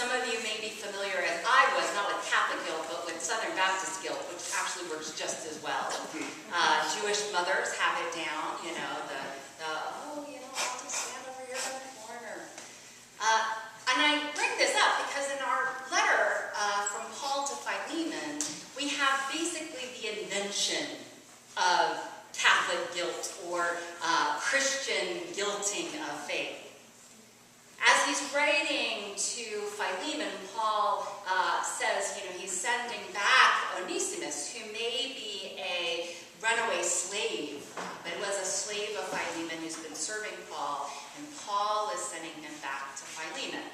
Some of you may be familiar, as I was, not with Catholic guilt, but with Southern Baptist guilt, which actually works just as well. Jewish mothers have it down, you know, I'll just stand over here in the corner. And I bring this up because in our letter from Paul to Philemon, we have basically the invention of Catholic guilt or Christian guilting of faith. As he's writing to Philemon, Paul says, he's sending back Onesimus, who may be a runaway slave, but was a slave of Philemon who's been serving Paul, and Paul is sending him back to Philemon.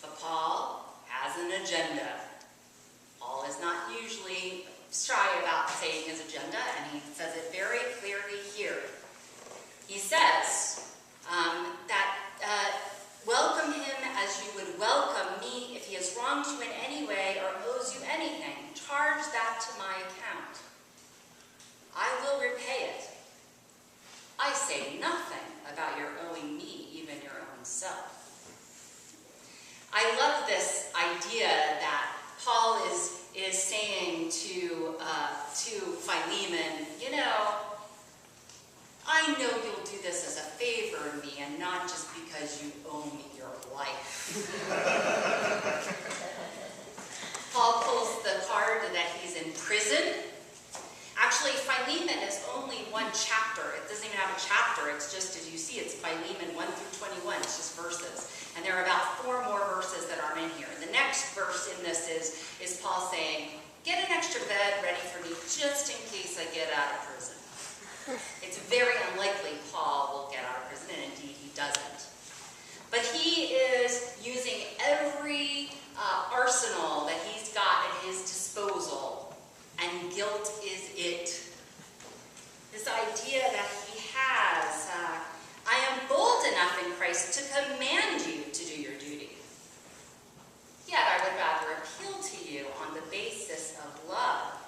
But Paul has an agenda. Paul is not usually shy about saying his agenda, and he says it very clearly here. He says that welcome him as you would welcome me. If he has wronged you in any way or owes you anything, charge that to my account. I will repay it. I say nothing about your owing me, even your own self. I love this idea that Paul is saying to Philemon, I know you'll do this as a favor to me and not just because you owe me your life. Paul pulls the card that he's in prison. Actually, Philemon is only one chapter. It doesn't even have a chapter. It's just, as you see, it's Philemon 1 through 21. It's just verses. And there are about 4 more verses that aren't in here. The next verse in this is Paul saying, get an extra bed ready for me just in case I get out of prison. It's very unlikely Paul will get out of prison, and indeed he doesn't. But he is using every arsenal that he's got at his disposal, and guilt is it. This idea that he has, I am bold enough in Christ to command you to do your duty. Yet I would rather appeal to you on the basis of love.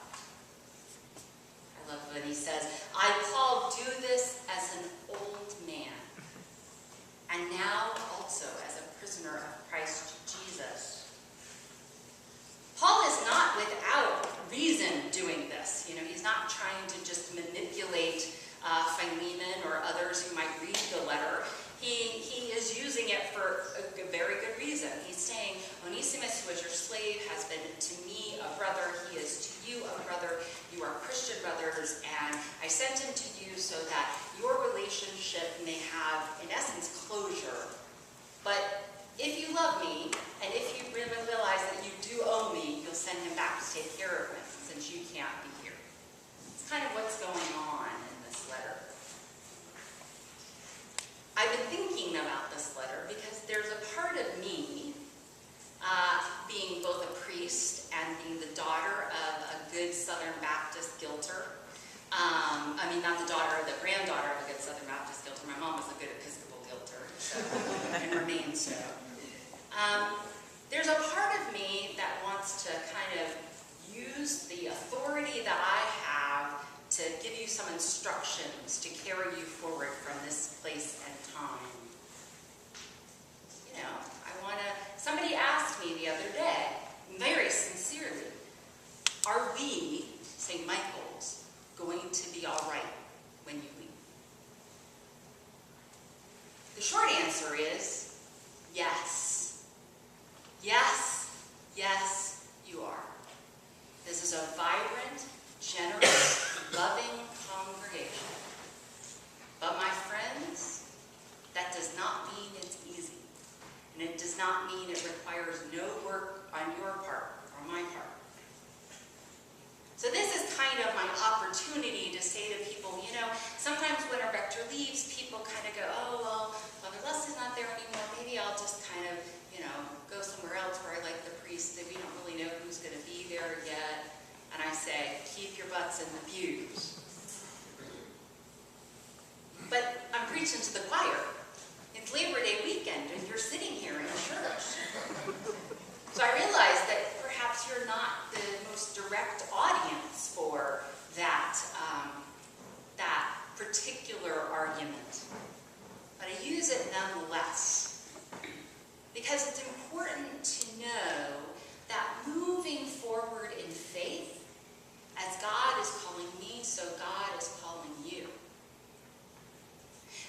I love when he says, I Paul do this as an old man, and now also as a prisoner of Christ Jesus. Paul is not without reason doing this. He's not trying to just manipulate Philemon or others who might read the letter. He is using it for a very good reason. He's saying, Onesimus, who is your slave, has been to me a brother. He is to you a brother. You are Christian brothers, and I sent him to you so that your relationship may have, in essence, closure. But if you love me, and if you really realize that you do owe me, you'll send him back to take care of him, since you can't be here. It's kind of what's going on in this letter. I've been thinking about this letter because there's a part of me, being both a priest and being the daughter of a good Southern Baptist guilter. Not the granddaughter of a good Southern Baptist guilter. My mom was a good Episcopal guilter, so, and remains so. There's a part of me that wants to kind of use the authority that I have to give you some instructions to carry you forward from this place and time. Somebody asked me the other day, very sincerely, are we, St. Michael's, going to be all right when you leave? The short answer is yes. Yes, yes, you are. This is a vibrant, generous, loving congregation. But my friends, that does not mean it's easy. And it does not mean it requires no work on your part or my part. So this is kind of my opportunity to say to people, sometimes when a rector leaves, people kind of go, oh, well, Father Leslie's not there anymore. Maybe I'll just kind of, go somewhere else where I like the priest. That we don't really know who's going to be there yet. And I say, keep your butts in the pews. But I'm preaching to the choir. It's Labor Day weekend, and you're sitting here in a church. So I realize that perhaps you're not the most direct audience for that particular argument. But I use it nonetheless. because it's important to know that moving forward in faith, as God is calling me, so God is calling you.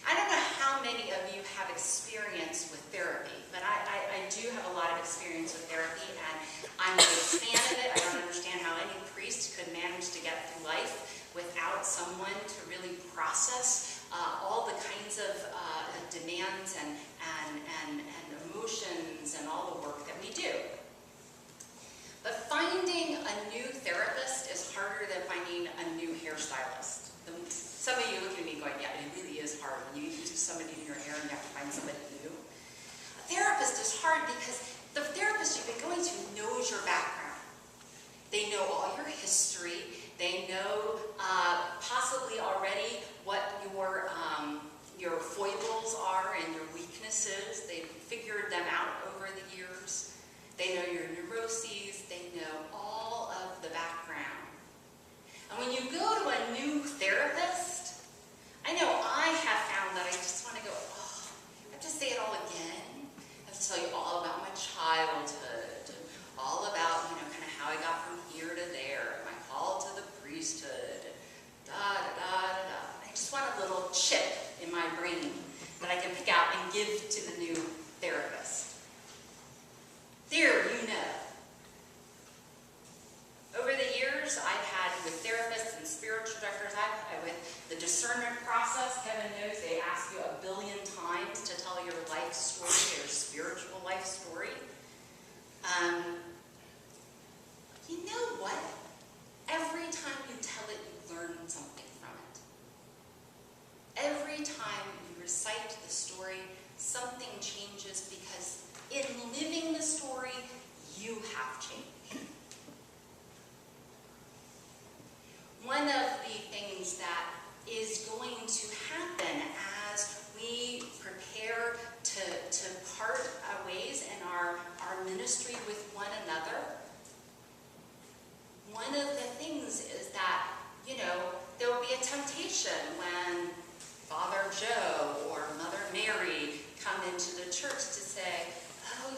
I don't know how many of you have experience with therapy, but I do have a lot of experience with therapy, and I'm a big fan of it. I don't understand how any priest could manage to get through life without someone to really process all the kinds of demands and emotions and all the work that we do. But finding a new therapist is harder than finding a new hairstylist. Some of you look at me going, yeah, it really is hard when you use somebody in your hair and you have to find somebody new. A therapist is hard because the therapist you've been going to knows your background. They know all your history. They know possibly already what your foibles are and your weaknesses. They've figured them out over the years. They know your neuroses. They know all of the background. And when you go to a new therapist, I know I have found that I just want to go, oh, I have to say it all again. I have to tell you all about my childhood, all about, kind of how I got from here to there, my call to the priesthood, da-da-da-da-da. I just want a little chip in my brain that I can pick out and give to the new therapist. There, you know. Over the years, I've had with therapists and spiritual directors, with the discernment process, Kevin knows they ask you 1 billion times to tell your life story, your spiritual life story. You know what? Every time you tell it, you learn something from it. Every time you recite the story, something changes because in living the story, you have changed. One of the things that is going to happen as we prepare to part ways in our ministry with one another, one of the things is that, there will be a temptation when Father Joe or Mother Mary come into the church to say, oh,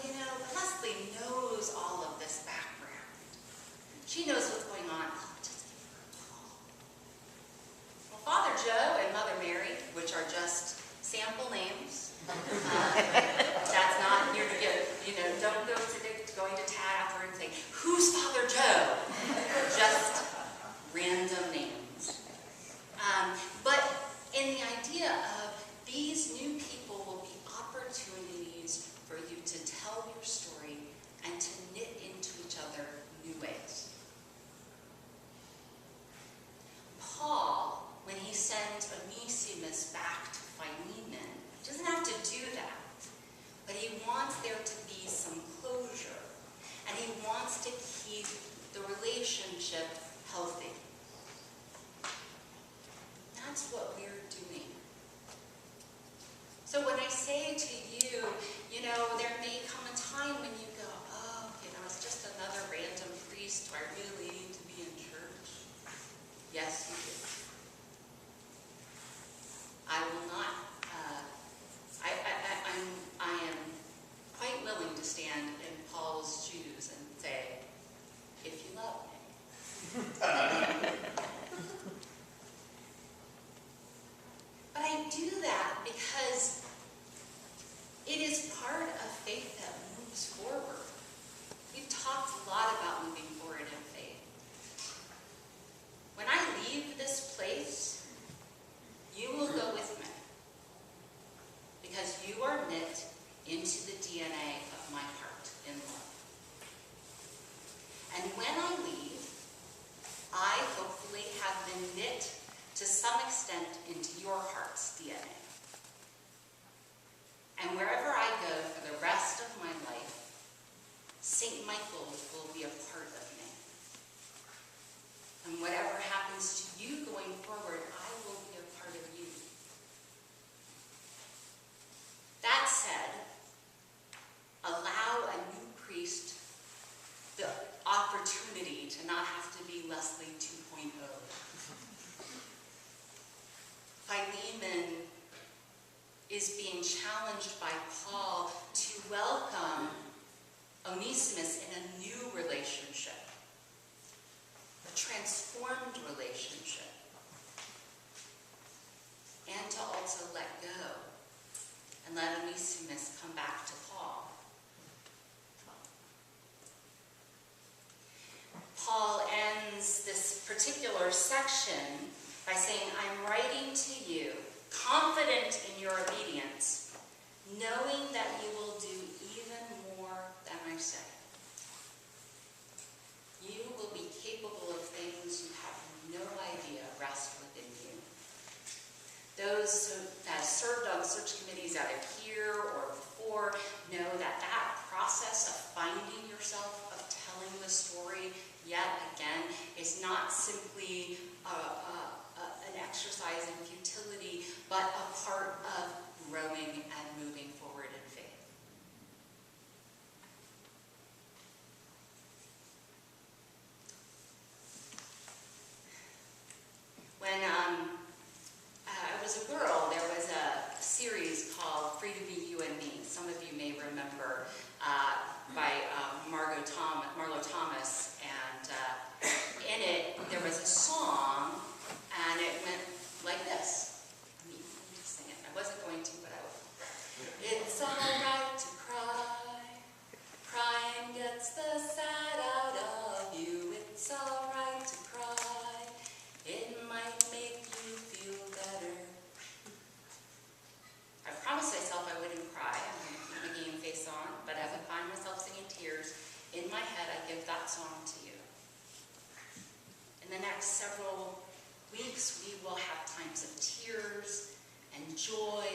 Leslie knows all of this background. She knows what's going on. Oh, just give her a call. Well, Father Joe and Mother Mary, which are just sample names, that's not, you're to get, don't go going to Tad after and say, who's Father Joe? Just random names. But in the idea of these new people will be opportunities for you to tell your story and to knit into each other new ways. Paul, when he sends Onesimus back to Philemon, doesn't have to do that, but he wants there to be some closure, and he wants to keep the relationship healthy. That's what we're doing. So when I say to you, there may come a time when you go, oh, it's just another random priest. Do I really need to be in church? Yes, you do. I will not, I am quite willing to stand in Paul's shoes and say, if you love me. But I do that because it is part of faith that moves forward. We've talked a lot about moving forward in faith. When I leave this place, you will go with me because you are knit into the DNA of my heart in love. And when I leave, I hopefully have been knit to some extent into your heart's DNA. And wherever I go for the rest of my life, St. Michael will be a part of me. And whatever happens to you going forward, I will be a part of you. That said, allow a new priest the opportunity to not have to be Leslie 2.0. Philemon is being challenged by Paul to welcome particular section by saying, I'm writing to you, confident in your obedience, knowing that you will do even more than I say. You will be capable of things you have no idea rest within you. Those who have served on search committees either here or before know that that process of finding yourself, of telling the story yet again, is not simply an exercise in futility, but a part of growing and moving forward in faith. When I was a girl, there was a series called Free to Be You and Me. Some of you may remember, by Marlo Thomas, and in it there was a song, and it went like this. Let me sing it. I wasn't going to, but I will. It's all right to cry. Crying gets the sad out of you. It's all right to cry. It might make you feel better. I promised myself I wouldn't cry. I'm going to keep my game face on, but as I find myself singing tears, in my head I give that song to you. In the next several weeks, we will have times of tears and joy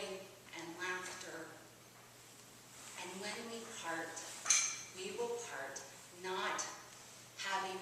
and laughter. And when we part, we will part not having